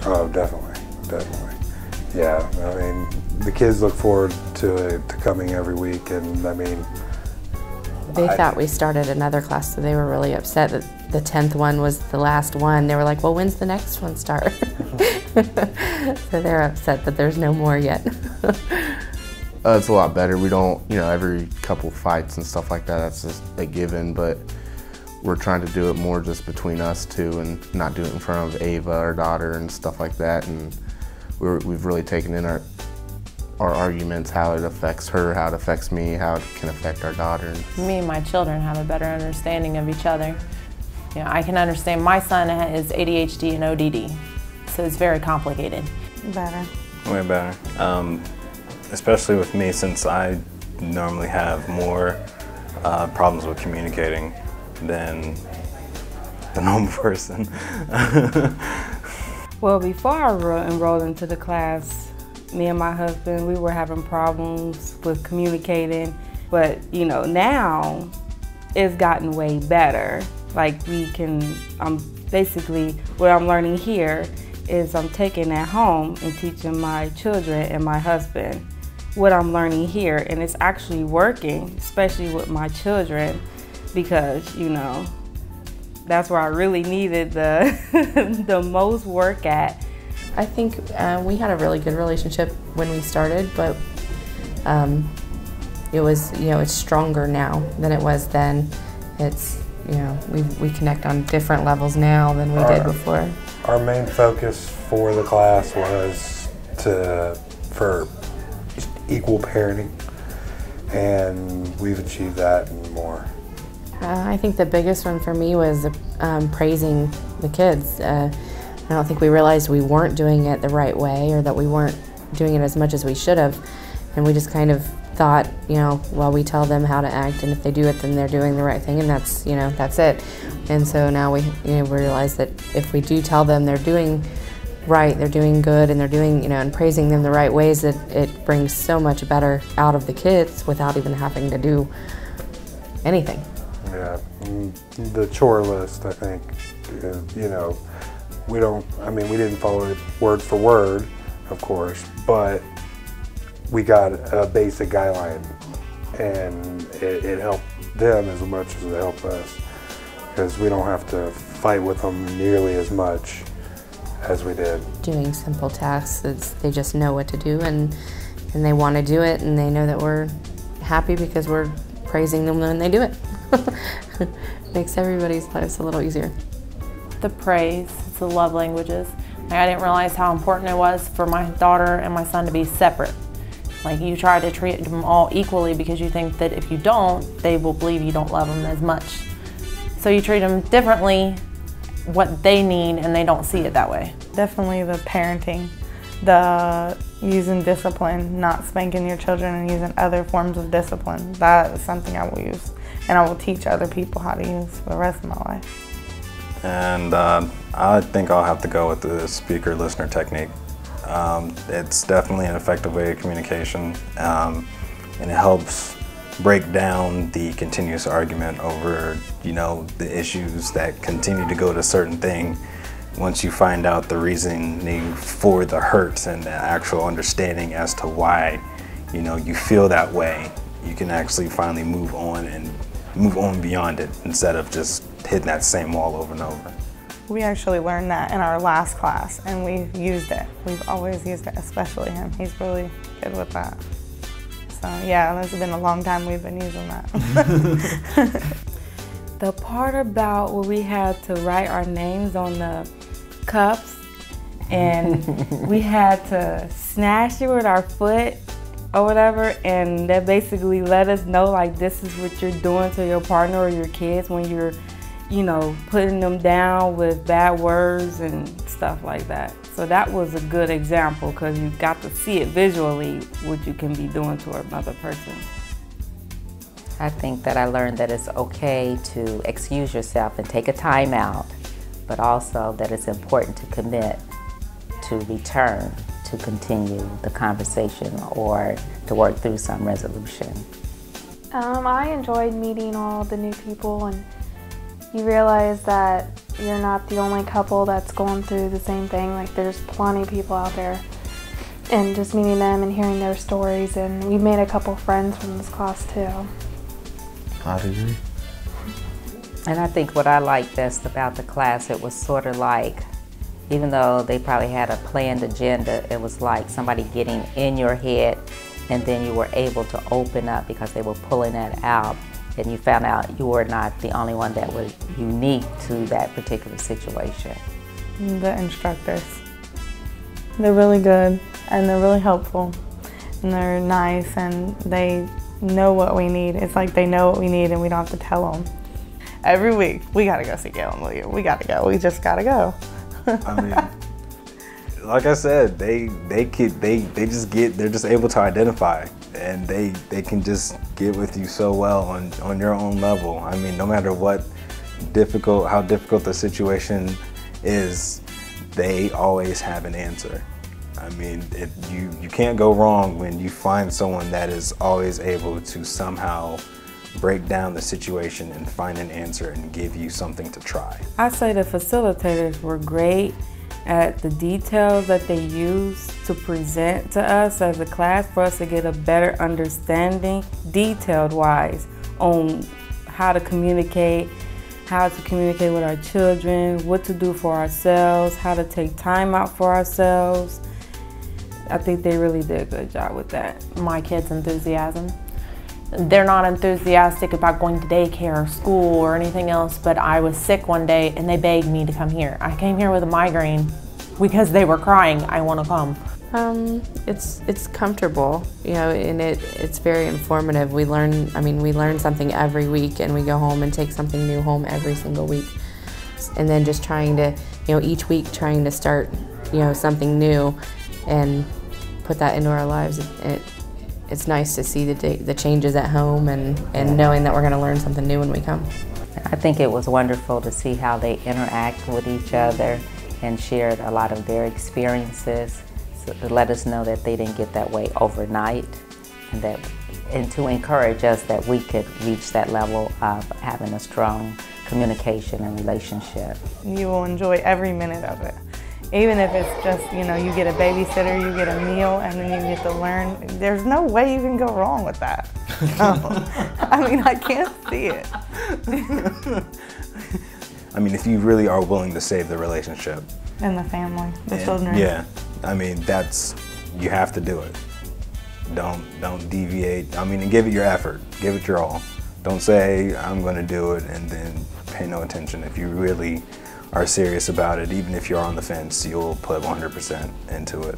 Oh, definitely, definitely. Yeah, I mean, the kids look forward to coming every week, and I mean, they thought we started another class, so they were really upset that the 10th one was the last one. They were like, well, when's the next one start? So they're upset that there's no more yet. It's a lot better. We don't, every couple fights and stuff like that, that's just a given, but we're trying to do it more just between us two and not do it in front of Ava, our daughter, and stuff like that. And we've really taken in our arguments, how it affects her, how it affects me, how it can affect our daughter. Me and my children have a better understanding of each other. I can understand my son has ADHD and ODD, so it's very complicated. Better. Way better. Especially with me, since I normally have more problems with communicating than the normal person. Well, before I enrolled into the class, me and my husband, we were having problems with communicating, but now it's gotten way better. Like basically what I'm learning here is I'm taking that home and teaching my children and my husband what I'm learning here, and it's actually working, especially with my children, because that's where I really needed the most work at. I think we had a really good relationship when we started, but it was, it's stronger now than it was then. It's, we connect on different levels now than we did before. Our main focus for the class was for equal parenting, and we've achieved that and more. I think the biggest one for me was praising the kids. I don't think we realized we weren't doing it the right way, or that we weren't doing it as much as we should have, and we just kind of thought, well, we tell them how to act, and if they do it, then they're doing the right thing, and that's, that's it. And so now we realize that if we do tell them they're doing right, they're doing good, and they're doing, and praising them the right ways, that it brings so much better out of the kids without even having to do anything. Yeah, the chore list, I think, we didn't follow it word for word, of course, but we got a basic guideline, and it helped them as much as it helped us, because we don't have to fight with them nearly as much as we did. Doing simple tasks, they just know what to do, and they want to do it, and they know that we're happy because we're praising them when they do it. Makes everybody's lives a little easier. The praise, it's the love languages. I didn't realize how important it was for my daughter and my son to be separate. Like, you try to treat them all equally because you think that if you don't, they will believe you don't love them as much. So you treat them differently, what they need, and they don't see it that way. Definitely the parenting, the using discipline, not spanking your children and using other forms of discipline. That is something I will use, and I will teach other people how to use for the rest of my life. And I think I'll have to go with the speaker-listener technique. It's definitely an effective way of communication, and it helps break down the continuous argument over, the issues that continue to go to a certain thing. Once you find out the reasoning for the hurts and the actual understanding as to why, you feel that way, you can actually finally move on beyond it, instead of just hitting that same wall over and over. We actually learned that in our last class, and we've used it. We've always used it, especially him. He's really good with that. So yeah, it's been a long time we've been using that. The part about where we had to write our names on the cups, and we had to snatch it with our foot or whatever, and that basically let us know, like, this is what you're doing to your partner or your kids when you're putting them down with bad words and stuff like that. So that was a good example, because you got to see it visually what you can be doing to another person. I think that I learned that it's okay to excuse yourself and take a time out, but also that it's important to commit to return to continue the conversation or to work through some resolution. I enjoyed meeting all the new people, and you realize that you're not the only couple that's going through the same thing. Like, there's plenty of people out there. And just meeting them and hearing their stories, and we made a couple friends from this class too. I'd agree. And I think what I liked best about the class, it was sort of like, even though they probably had a planned agenda, it was like somebody getting in your head, and then you were able to open up because they were pulling that out, and you found out you were not the only one that was unique to that particular situation. The instructors, they're really good, and they're really helpful, and they're nice, and they know what we need. It's like they know what we need, and we don't have to tell them. Every week, we gotta go see Gail and William. We gotta go. We just gotta go. I mean, like I said, they're just able to identify, and they can just get with you so well on your own level. I mean, no matter how difficult the situation is, they always have an answer. I mean, you can't go wrong when you find someone that is always able to somehow break down the situation and find an answer and give you something to try. I say the facilitators were great at the details that they used to present to us as a class for us to get a better understanding, detailed wise, on how to communicate with our children, what to do for ourselves, how to take time out for ourselves. I think they really did a good job with that. My kids' enthusiasm. They're not enthusiastic about going to daycare or school or anything else, but I was sick one day and they begged me to come here. I came here with a migraine because they were crying, I want to come. It's comfortable, you know, and it's very informative. We learn something every week, and we go home and take something new home every single week. And then just trying to, each week trying to start, something new and put that into our lives. It's nice to see the changes at home and knowing that we're going to learn something new when we come. I think it was wonderful to see how they interact with each other and shared a lot of their experiences, so to let us know that they didn't get that way overnight, and to encourage us that we could reach that level of having a strong communication and relationship. You will enjoy every minute of it. Even if it's just, you get a babysitter, you get a meal, and then you get to learn. There's no way you can go wrong with that. I can't see it. I mean, if you really are willing to save the relationship. And the family, the children. Yeah, you have to do it. Don't deviate. And give it your effort. Give it your all. Don't say, I'm going to do it, and then pay no attention. If you really are serious about it, even if you're on the fence, you'll put 100% into it.